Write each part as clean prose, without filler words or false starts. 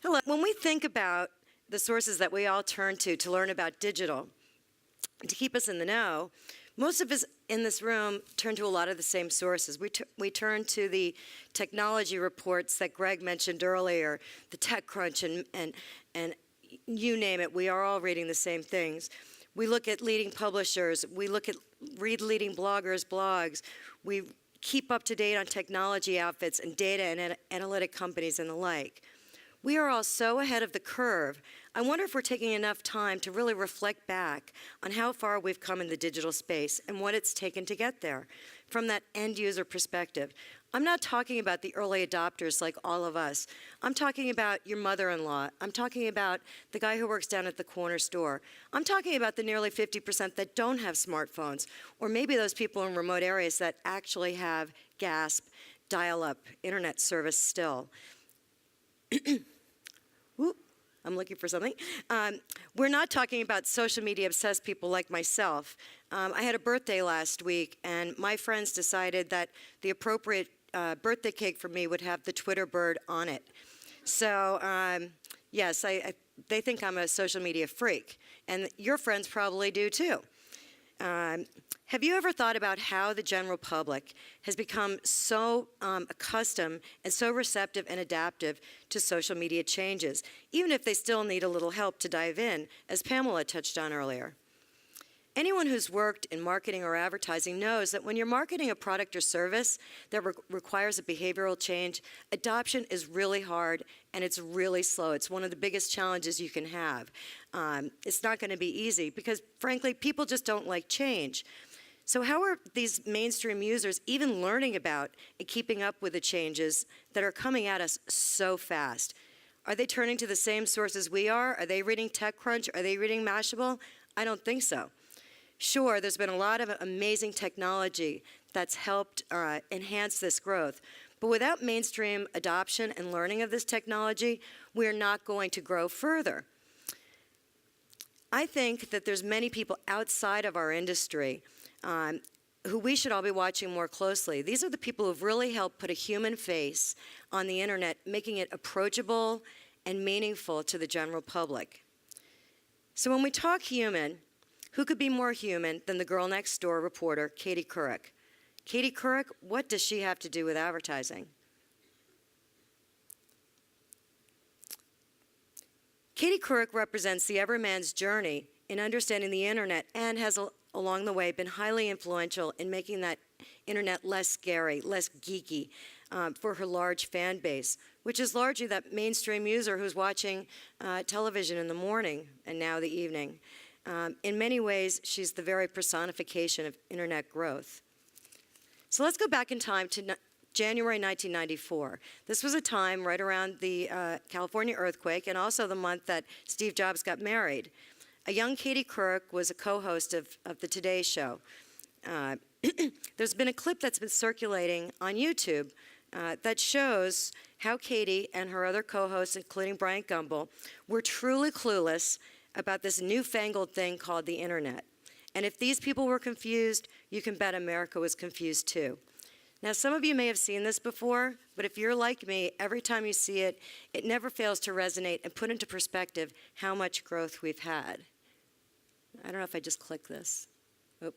Hello. When we think about the sources that we all turn to learn about digital, to keep us in the know, most of us in this room turn to a lot of the same sources. We turn to the technology reports that Greg mentioned earlier, the TechCrunch, and you name it, we are all reading the same things. We look at leading publishers, read leading bloggers' blogs, we keep up to date on technology outfits and data and analytic companies and the like. We are all so ahead of the curve. I wonder if we're taking enough time to really reflect back on how far we've come in the digital space and what it's taken to get there from that end user perspective. I'm not talking about the early adopters like all of us. I'm talking about your mother-in-law. I'm talking about the guy who works down at the corner store. I'm talking about the nearly 50% that don't have smartphones, or maybe those people in remote areas that actually have GASP, dial-up internet service still. Whoop, I'm looking for something. We're not talking about social media obsessed people like myself. I had a birthday last week, and my friends decided that the appropriate birthday cake for me would have the Twitter bird on it. So yes, they think I'm a social media freak, and your friends probably do too. Have you ever thought about how the general public has become so accustomed and so receptive and adaptive to social media changes, even if they still need a little help to dive in, as Pamela touched on earlier? Anyone who's worked in marketing or advertising knows that when you're marketing a product or service that requires a behavioral change, adoption is really hard and it's really slow. It's one of the biggest challenges you can have. It's not going to be easy because, frankly, people just don't like change. So how are these mainstream users even learning about and keeping up with the changes that are coming at us so fast? Are they turning to the same sources we are? Are they reading TechCrunch? Are they reading Mashable? I don't think so. Sure, there's been a lot of amazing technology that's helped enhance this growth. But without mainstream adoption and learning of this technology, we're not going to grow further. I think that there's many people outside of our industry who we should all be watching more closely. These are the people who've really helped put a human face on the internet, making it approachable and meaningful to the general public. So when we talk human, who could be more human than the girl next door reporter, Katie Couric? Katie Couric, what does she have to do with advertising? Katie Couric represents the everyman's journey in understanding the internet and has, along the way, been highly influential in making that internet less scary, less geeky for her large fan base, which is largely that mainstream user who's watching television in the morning and now the evening. In many ways, she's the very personification of internet growth. So let's go back in time to January 1994. This was a time right around the California earthquake and also the month that Steve Jobs got married. A young Katie Couric was a co-host of the Today Show. There's been a clip that's been circulating on YouTube that shows how Katie and her other co-hosts, including Bryant Gumbel, were truly clueless about this newfangled thing called the internet. And if these people were confused, you can bet America was confused too. Now, some of you may have seen this before, but if you're like me, every time you see it, it never fails to resonate and put into perspective how much growth we've had. I don't know if I just click this. Oop.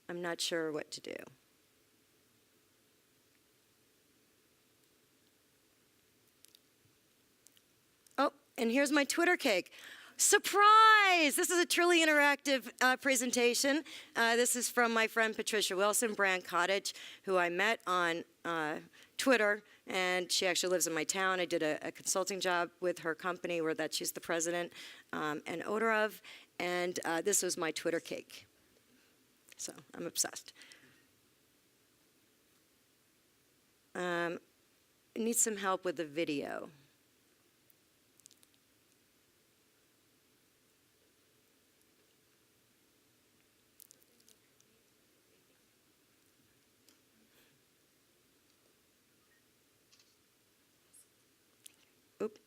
I'm not sure what to do. Oh, and here's my Twitter cake. Surprise! This is a truly interactive presentation. This is from my friend Patricia Wilson, Brand Cottage, who I met on Twitter, and she actually lives in my town. I did a consulting job with her company where she's the president and owner of, and this was my Twitter cake. So I'm obsessed. I need some help with the video. Oop.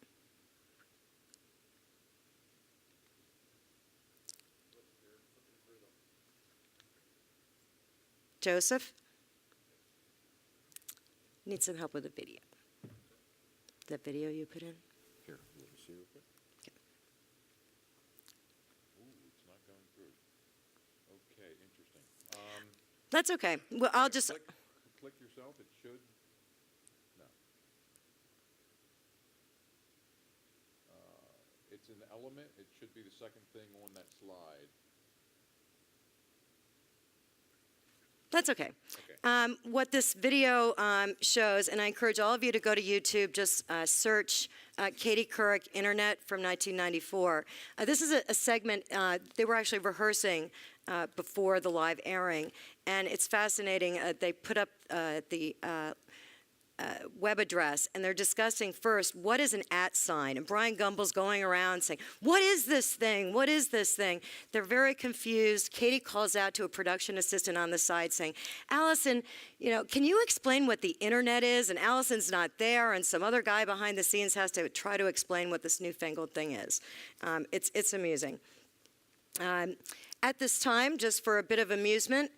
Joseph? Need some help with the video. that video you put in? Here, let me see real quick. Ooh, it's not going through. Okay, interesting. That's okay. Well, I'll just... Click yourself, it should. No. It's an element, it should be the second thing on that slide. That's okay. Okay. What this video shows, and I encourage all of you to go to YouTube, just search Katie Couric Internet from 1994. This is a segment, they were actually rehearsing before the live airing, and it's fascinating. They put up the web address, and they're discussing first, what is an @ And Brian Gumbel's going around saying, what is this thing? What is this thing? They're very confused. Katie calls out to a production assistant on the side saying, Allison, can you explain what the internet is? And Allison's not there, and some other guy behind the scenes has to try to explain what this newfangled thing is. It's amusing. At this time, just for a bit of amusement,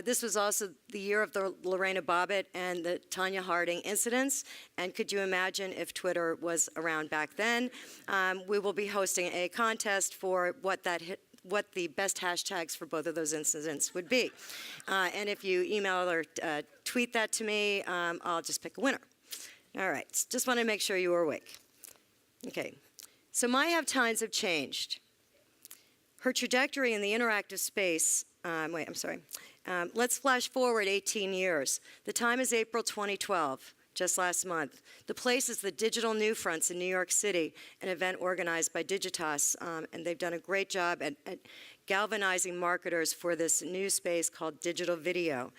this was also the year of the Lorena Bobbitt and the Tanya Harding incidents. And could you imagine if Twitter was around back then? We will be hosting a contest for what the best hashtags for both of those incidents would be. And if you email or tweet that to me, I'll just pick a winner. All right, just want to make sure you were awake. Okay, so my times have changed. Her trajectory in the interactive space, let's flash forward 18 years. The time is April 2012, just last month. The place is the Digital New Fronts in New York City, an event organized by Digitas, and they've done a great job at galvanizing marketers for this new space called digital video.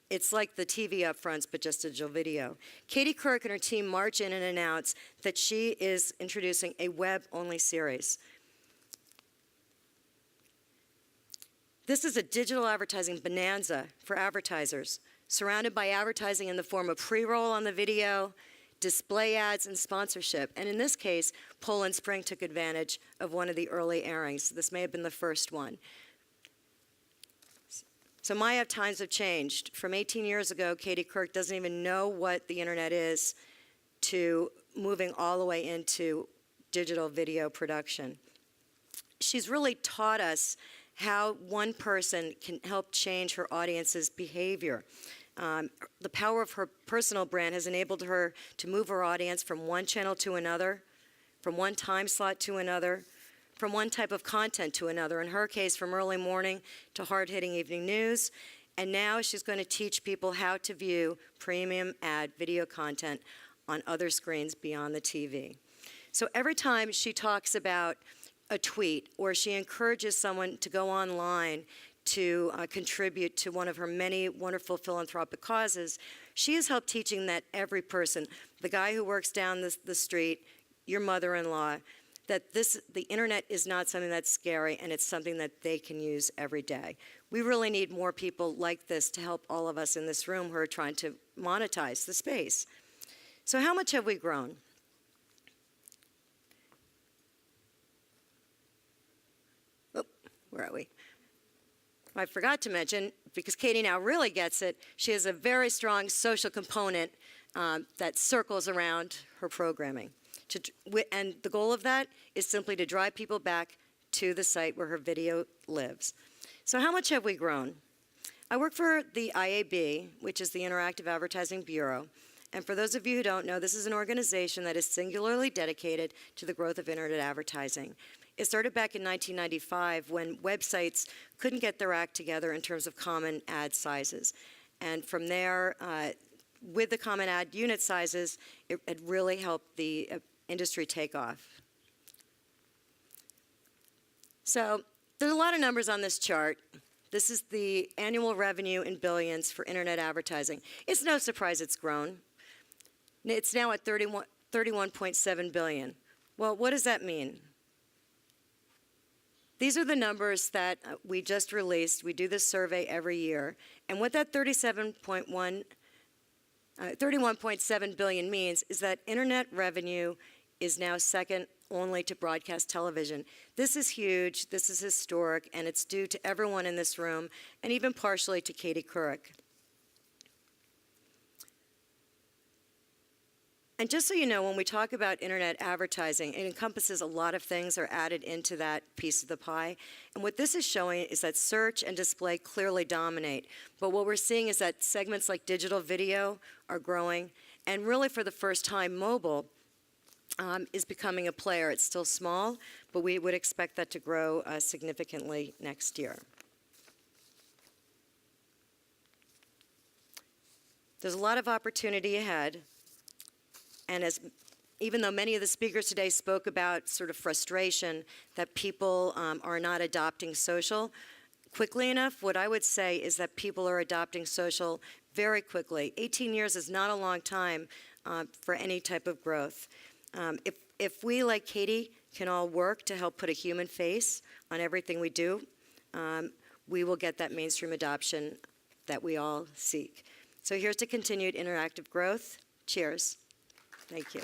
It's like the TV upfronts, but just digital video. Katie Couric and her team march in and announce that she is introducing a web-only series. This is a digital advertising bonanza for advertisers, surrounded by advertising in the form of pre-roll on the video, display ads, and sponsorship. And in this case, Poland Spring took advantage of one of the early airings. This may have been the first one. So my times have changed. From 18 years ago, Katie Couric doesn't even know what the internet is, to moving all the way into digital video production. She's really taught us how one person can help change her audience's behavior. The power of her personal brand has enabled her to move her audience from one channel to another, from one time slot to another, from one type of content to another. In her case, from early morning to hard-hitting evening news. And now she's going to teach people how to view premium ad video content on other screens beyond the TV. So every time she talks about a tweet, or she encourages someone to go online to contribute to one of her many wonderful philanthropic causes, she has helped teaching that every person, the guy who works down the street, your mother-in-law, that the internet is not something that's scary, and it's something that they can use every day. We really need more people like this to help all of us in this room who are trying to monetize the space. So how much have we grown? Where are we? I forgot to mention, because Katie now really gets it, she has a very strong social component that circles around her programming. And the goal of that is simply to drive people back to the site where her video lives. So how much have we grown? I work for the IAB, which is the Interactive Advertising Bureau. And for those of you who don't know, this is an organization that is singularly dedicated to the growth of internet advertising. It started back in 1995 when websites couldn't get their act together in terms of common ad sizes. And from there, with the common ad unit sizes, it really helped the industry take off. So there's a lot of numbers on this chart. This is the annual revenue in billions for internet advertising. It's no surprise it's grown. It's now at 31.7 billion. Well, what does that mean? These are the numbers that we just released. We do this survey every year. And what that 31.7 billion means is that internet revenue is now second only to broadcast television. This is huge, this is historic, and it's due to everyone in this room, and even partially to Katie Couric. And just so you know, when we talk about internet advertising, it encompasses a lot of things are added into that piece of the pie. And what this is showing is that search and display clearly dominate. But what we're seeing is that segments like digital video are growing. And really, for the first time, mobile is becoming a player. It's still small, but we would expect that to grow significantly next year. There's a lot of opportunity ahead. And even though many of the speakers today spoke about sort of frustration that people are not adopting social quickly enough, what I would say is that people are adopting social very quickly. 18 years is not a long time for any type of growth. If we, like Katie, can all work to help put a human face on everything we do, we will get that mainstream adoption that we all seek. So here's to continued interactive growth. Cheers. Thank you.